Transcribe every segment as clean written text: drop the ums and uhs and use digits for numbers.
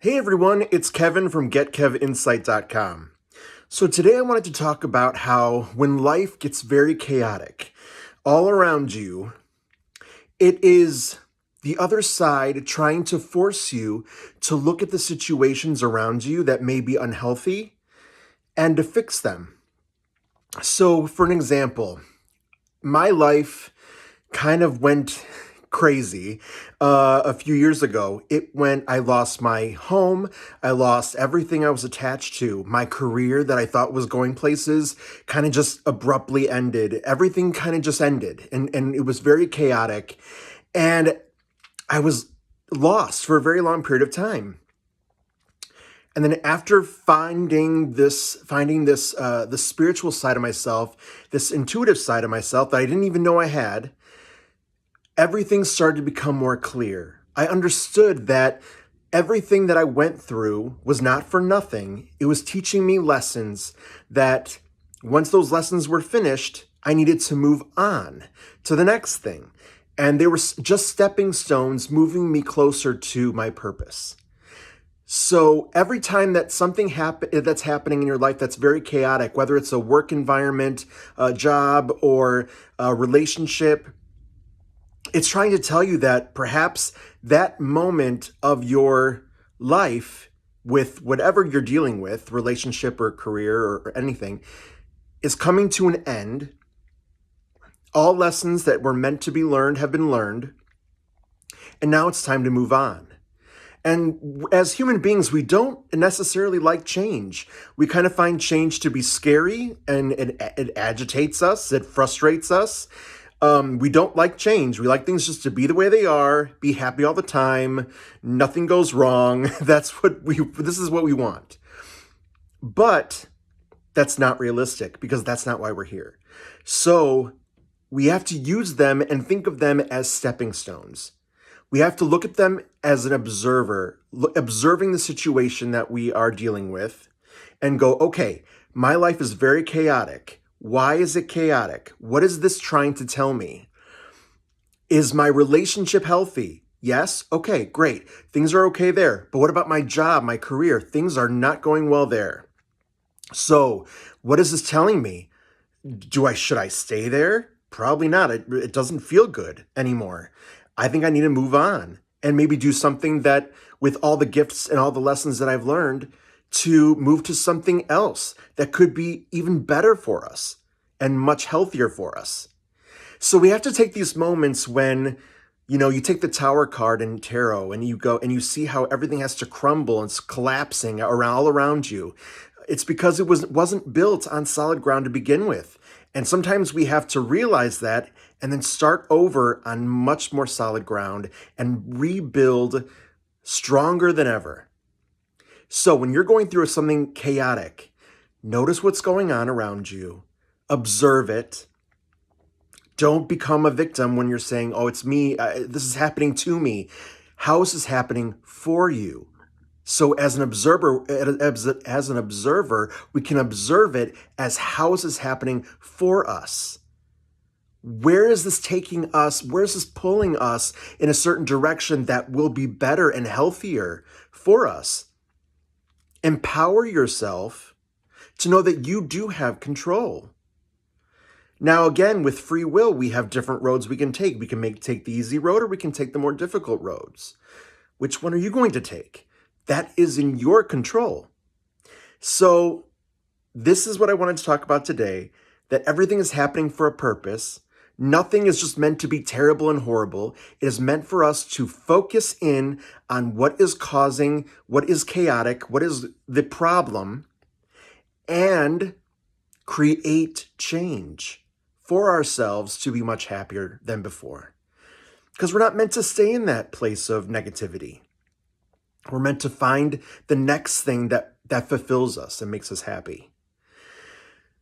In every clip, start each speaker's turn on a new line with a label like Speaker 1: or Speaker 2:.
Speaker 1: Hey everyone, it's Kevin from GetKevInsight.com. So today I wanted to talk about how when life gets very chaotic all around you, it is the other side trying to force you to look at the situations around you that may be unhealthy and to fix them. So for an example, my life kind of went crazy a few years ago. I lost my home. I lost everything I was attached to. My career that I thought was going places kind of just abruptly ended. Everything kind of just ended. And it was very chaotic. And I was lost for a very long period of time. And then after finding this, the spiritual side of myself, this intuitive side of myself that I didn't even know I had, everything started to become more clear. I understood that everything that I went through was not for nothing. It was teaching me lessons that once those lessons were finished, I needed to move on to the next thing. And they were just stepping stones moving me closer to my purpose. So every time that that's happening in your life that's very chaotic, whether it's a work environment, a job, or a relationship, it's trying to tell you that perhaps that moment of your life with whatever you're dealing with, relationship or career or anything, is coming to an end. All lessons that were meant to be learned have been learned, and now it's time to move on. And as human beings, we don't necessarily like change. We kind of find change to be scary, and it agitates us, it frustrates us. We don't like change. We like things just to be the way they are, be happy all the time, nothing goes wrong. This is what we want. But that's not realistic because that's not why we're here. So we have to use them and think of them as stepping stones. We have to look at them as an observer, observing the situation that we are dealing with and go, okay, my life is very chaotic. Why is it chaotic? What is this trying to tell me? Is my relationship healthy? Yes? Okay, great. Things are okay there. But what about my job, my career? Things are not going well there. So what is this telling me? Should I stay there? Probably not. It doesn't feel good anymore. I think I need to move on and maybe do something that, with all the gifts and all the lessons that I've learned, to move to something else that could be even better for us and much healthier for us. So we have to take these moments when, you take the Tower card in tarot and you go and you see how everything has to crumble and it's collapsing all around you. It's because it wasn't built on solid ground to begin with. And sometimes we have to realize that and then start over on much more solid ground and rebuild stronger than ever. So when you're going through something chaotic, notice what's going on around you, observe it. Don't become a victim when you're saying, oh, it's me, this is happening to me. How is this happening for you? So as an observer, we can observe it as how is this happening for us? Where is this taking us? Where is this pulling us in a certain direction that will be better and healthier for us? Empower yourself to know that you do have control. Now, again, with free will, we have different roads we can take. We can take the easy road or we can take the more difficult roads. Which one are you going to take? That is in your control. So this is what I wanted to talk about today, that everything is happening for a purpose. Nothing is just meant to be terrible and horrible. It is meant for us to focus in on what is causing, what is chaotic, what is the problem, and create change for ourselves to be much happier than before. Because we're not meant to stay in that place of negativity. We're meant to find the next thing that fulfills us and makes us happy.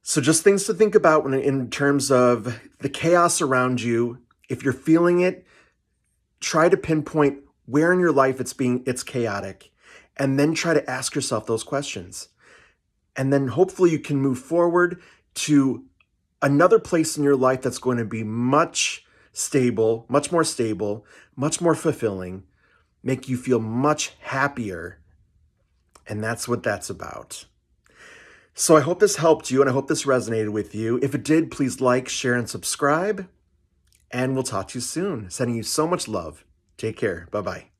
Speaker 1: So just things to think about in terms of the chaos around you. If you're feeling it, try to pinpoint where in your life it's chaotic, and then try to ask yourself those questions. And then hopefully you can move forward to another place in your life that's going to be much more stable, much more fulfilling, make you feel much happier And that's what that's about. So I hope this helped you and I hope this resonated with you. If it did, please like, share, and subscribe. And we'll talk to you soon. Sending you so much love. Take care. Bye-bye.